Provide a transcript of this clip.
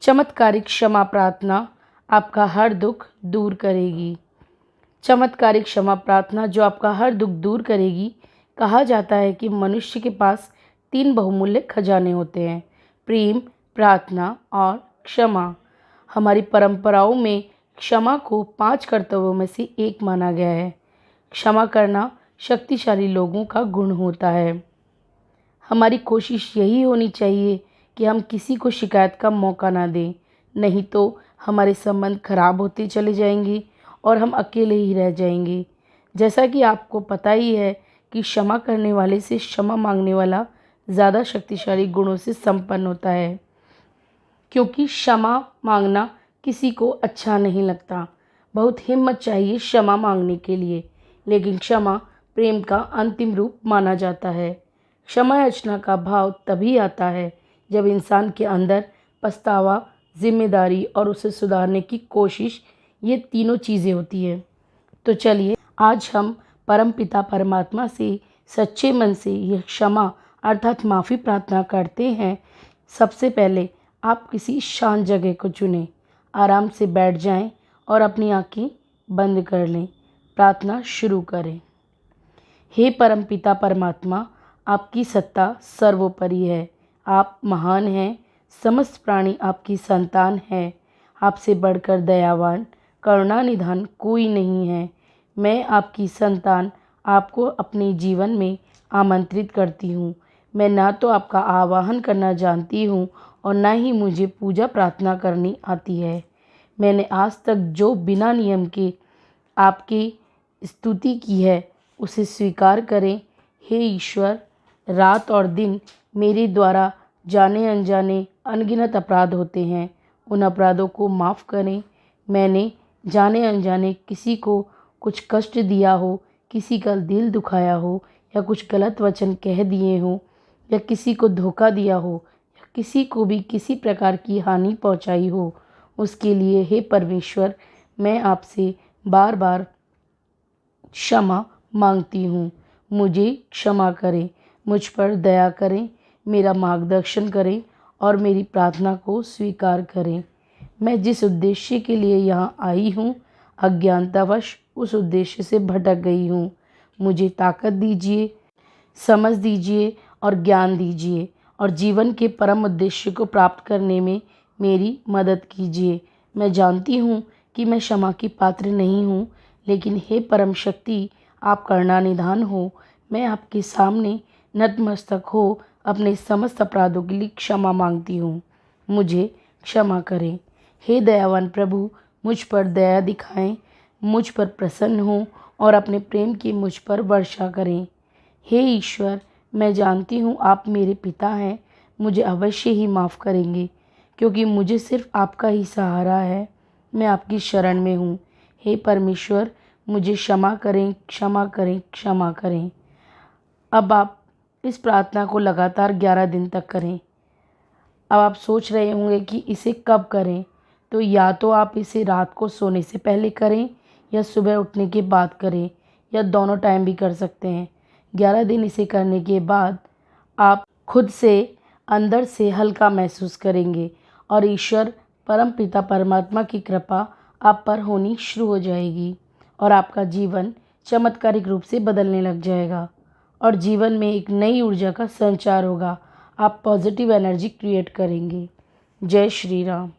चमत्कारिक क्षमा प्रार्थना आपका हर दुख दूर करेगी। चमत्कारिक क्षमा प्रार्थना जो आपका हर दुख दूर करेगी। कहा जाता है कि मनुष्य के पास 3 बहुमूल्य खजाने होते हैं, प्रेम, प्रार्थना और क्षमा। हमारी परंपराओं में क्षमा को 5 कर्तव्यों में से एक माना गया है। क्षमा करना शक्तिशाली लोगों का गुण होता है। हमारी कोशिश यही होनी चाहिए कि हम किसी को शिकायत का मौका ना दें, नहीं तो हमारे संबंध खराब होते चले जाएंगे और हम अकेले ही रह जाएंगे। जैसा कि आपको पता ही है कि क्षमा करने वाले से क्षमा मांगने वाला ज़्यादा शक्तिशाली गुणों से संपन्न होता है, क्योंकि क्षमा मांगना किसी को अच्छा नहीं लगता। बहुत हिम्मत चाहिए क्षमा मांगने के लिए, लेकिन क्षमा प्रेम का अंतिम रूप माना जाता है। क्षमा याचना का भाव तभी आता है जब इंसान के अंदर पछतावा, जिम्मेदारी और उसे सुधारने की कोशिश, ये तीनों चीज़ें होती है। तो चलिए आज हम परमपिता परमात्मा से सच्चे मन से यह क्षमा अर्थात माफ़ी प्रार्थना करते हैं। सबसे पहले आप किसी शांत जगह को चुनें, आराम से बैठ जाएं और अपनी आंखें बंद कर लें। प्रार्थना शुरू करें। हे परमपिता परमात्मा, आपकी सत्ता सर्वोपरि है। आप महान हैं। समस्त प्राणी आपकी संतान है। आपसे बढ़कर दयावान, करुणानिधान कोई नहीं है। मैं आपकी संतान आपको अपने जीवन में आमंत्रित करती हूँ। मैं ना तो आपका आवाहन करना जानती हूँ और ना ही मुझे पूजा प्रार्थना करनी आती है। मैंने आज तक जो बिना नियम के आपकी स्तुति की है उसे स्वीकार करें। हे ईश्वर, रात और दिन मेरे द्वारा जाने अनजाने अनगिनत अपराध होते हैं। उन अपराधों को माफ़ करें। मैंने जाने अनजाने किसी को कुछ कष्ट दिया हो, किसी का दिल दुखाया हो, या कुछ गलत वचन कह दिए हो, या किसी को धोखा दिया हो, या किसी को भी किसी प्रकार की हानि पहुंचाई हो, उसके लिए हे परमेश्वर, मैं आपसे बार बार क्षमा मांगती हूँ। मुझे क्षमा करें, मुझ पर दया करें, मेरा मार्गदर्शन करें और मेरी प्रार्थना को स्वीकार करें। मैं जिस उद्देश्य के लिए यहाँ आई हूँ, अज्ञानतावश उस उद्देश्य से भटक गई हूँ। मुझे ताकत दीजिए, समझ दीजिए और ज्ञान दीजिए और जीवन के परम उद्देश्य को प्राप्त करने में मेरी मदद कीजिए। मैं जानती हूँ कि मैं क्षमा की पात्र नहीं हूँ, लेकिन हे परम शक्ति, आप करुणानिधान हो। मैं आपके सामने नतमस्तक हो अपने समस्त अपराधों के लिए क्षमा मांगती हूँ। मुझे क्षमा करें। हे दयावान प्रभु, मुझ पर दया दिखाएं, मुझ पर प्रसन्न हो और अपने प्रेम की मुझ पर वर्षा करें। हे ईश्वर, मैं जानती हूँ आप मेरे पिता हैं। मुझे अवश्य ही माफ़ करेंगे, क्योंकि मुझे सिर्फ आपका ही सहारा है। मैं आपकी शरण में हूँ। हे परमेश्वर, मुझे क्षमा करें, क्षमा करें, क्षमा करें। अब आप इस प्रार्थना को लगातार 11 दिन तक करें। अब आप सोच रहे होंगे कि इसे कब करें, तो या तो आप इसे रात को सोने से पहले करें या सुबह उठने के बाद करें, या दोनों टाइम भी कर सकते हैं। 11 दिन इसे करने के बाद आप खुद से अंदर से हल्का महसूस करेंगे और ईश्वर परम पिता परमात्मा की कृपा आप पर होनी शुरू हो जाएगी और आपका जीवन चमत्कारिक रूप से बदलने लग जाएगा और जीवन में एक नई ऊर्जा का संचार होगा। आप पॉजिटिव एनर्जी क्रिएट करेंगे। जय श्री राम।